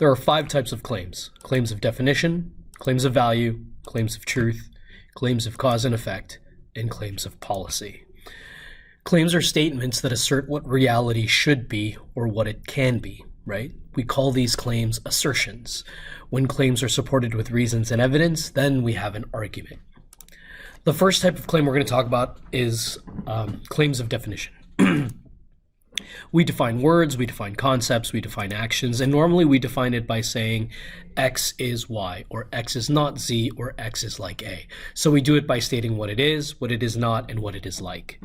There are 5 types of claims: claims of definition, claims of value, claims of truth, claims of cause and effect, and claims of policy. Claims are statements that assert what reality should be or what it can be, right? We call these claims assertions. When claims are supported with reasons and evidence, then we have an argument. The first type of claim we're going to talk about is claims of definition. We define words, we define concepts, we define actions, and normally we define it by saying X is Y, or X is not Z, or X is like A. So we do it by stating what it is not, and what it is like.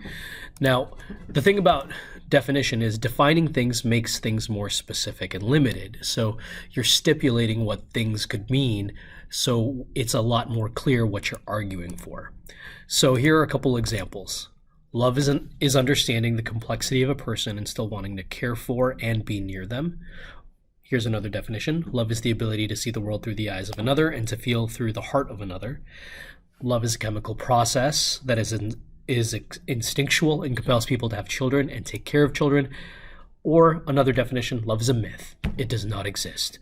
Now, the thing about definition is defining things makes things more specific and limited. So you're stipulating what things could mean, so it's a lot more clear what you're arguing for. So here are a couple examples. Love is understanding the complexity of a person and still wanting to care for and be near them. Here's another definition. Love is the ability to see the world through the eyes of another and to feel through the heart of another. Love is a chemical process that is instinctual and compels people to have children and take care of children. Or another definition, love is a myth. It does not exist.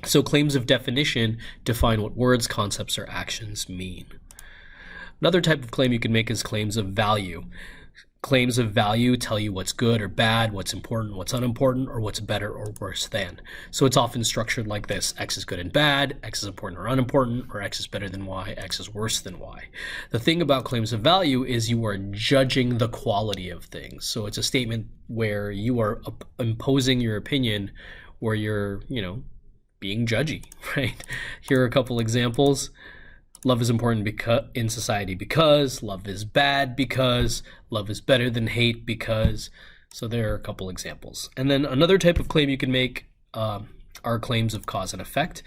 So claims of definition define what words, concepts, or actions mean. Another type of claim you can make is claims of value. Claims of value tell you what's good or bad, what's important, what's unimportant, or what's better or worse than. So it's often structured like this: X is good and bad, X is important or unimportant, or X is better than Y, X is worse than Y. The thing about claims of value is you are judging the quality of things. So it's a statement where you are imposing your opinion, where you're, being judgy, right? Here are a couple examples. Love is important in society because, love is bad because, love is better than hate because. So there are a couple examples. And then another type of claim you can make are claims of cause and effect.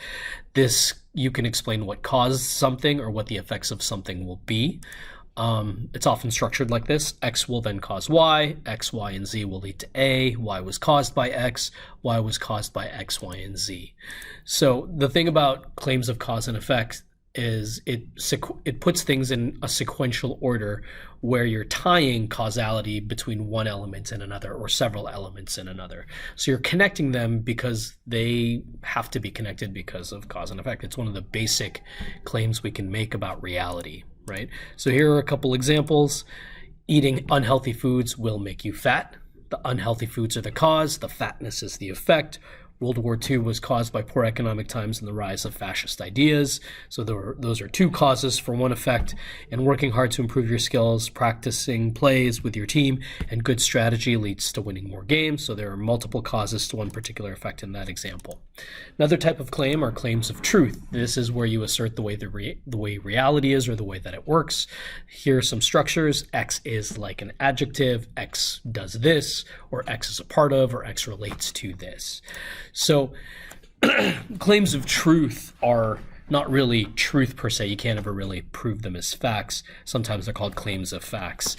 This, you can explain what caused something or what the effects of something will be. It's often structured like this: X will then cause Y, X, Y, and Z will lead to A, Y was caused by X, Y was caused by X, Y, and Z. So the thing about claims of cause and effect is it puts things in a sequential order where you're tying causality between one element and another, or several elements in another. So you're connecting them because they have to be connected because of cause and effect. It's one of the basic claims we can make about reality, right? So here are a couple examples. Eating unhealthy foods will make you fat. The unhealthy foods are the cause, the fatness is the effect. World War II was caused by poor economic times and the rise of fascist ideas. So those are 2 causes for one effect. And working hard to improve your skills, practicing plays with your team, and good strategy leads to winning more games. So there are multiple causes to one particular effect in that example. Another type of claim are claims of truth. This is where you assert the way reality is, or the way that it works. Here are some structures. X is like an adjective, X does this, or X is a part of, or X relates to this. So claims of truth are not really truth per se. You can't ever really prove them as facts. Sometimes they're called claims of facts.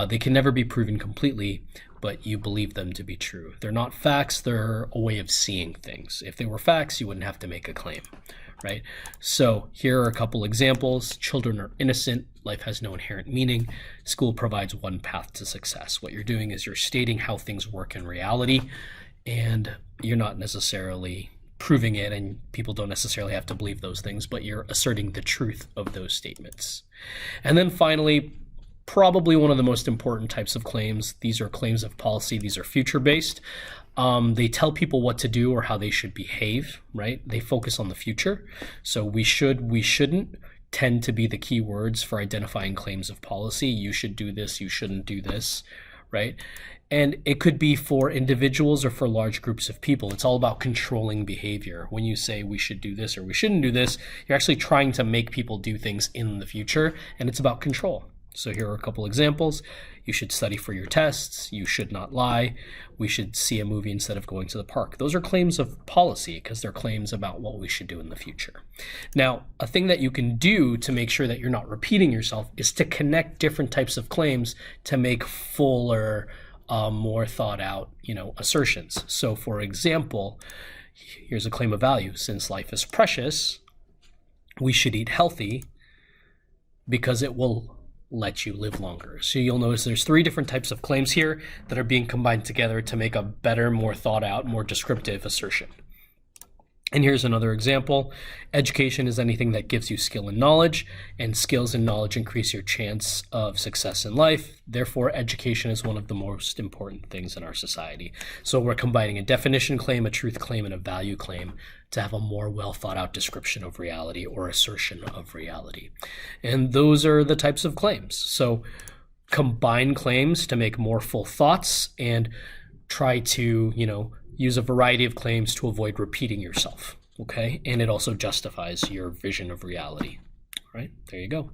They can never be proven completely, but you believe them to be true. They're not facts, they're a way of seeing things. If they were facts, you wouldn't have to make a claim, right? So here are a couple examples. Children are innocent. Life has no inherent meaning. School provides one path to success. What you're doing is you're stating how things work in reality, and you're not necessarily proving it, and people don't necessarily have to believe those things, but you're asserting the truth of those statements. And then finally, probably one of the most important types of claims, these are claims of policy. These are future-based. They tell people what to do or how they should behave, right? They focus on the future. So we shouldn't tend to be the key words for identifying claims of policy. You should do this, you shouldn't do this, right? And it could be for individuals or for large groups of people. It's all about controlling behavior. When you say we should do this or we shouldn't do this, you're actually trying to make people do things in the future, and it's about control. So here are a couple examples. You should study for your tests. You should not lie. We should see a movie instead of going to the park. Those are claims of policy because they're claims about what we should do in the future. Now, a thing that you can do to make sure that you're not repeating yourself is to connect different types of claims to make fuller, more thought out, assertions. So for example, here's a claim of value. Since life is precious, we should eat healthy because it will let you live longer. So you'll notice there's 3 different types of claims here that are being combined together to make a better, more thought out, more descriptive assertion. And here's another example. Education is anything that gives you skill and knowledge, and skills and knowledge increase your chance of success in life. Therefore, education is one of the most important things in our society. So we're combining a definition claim, a truth claim, and a value claim to have a more well thought out description of reality or assertion of reality. And those are the types of claims. So combine claims to make more full thoughts and try to, use a variety of claims to avoid repeating yourself, okay? And it also justifies your vision of reality. All right, there you go.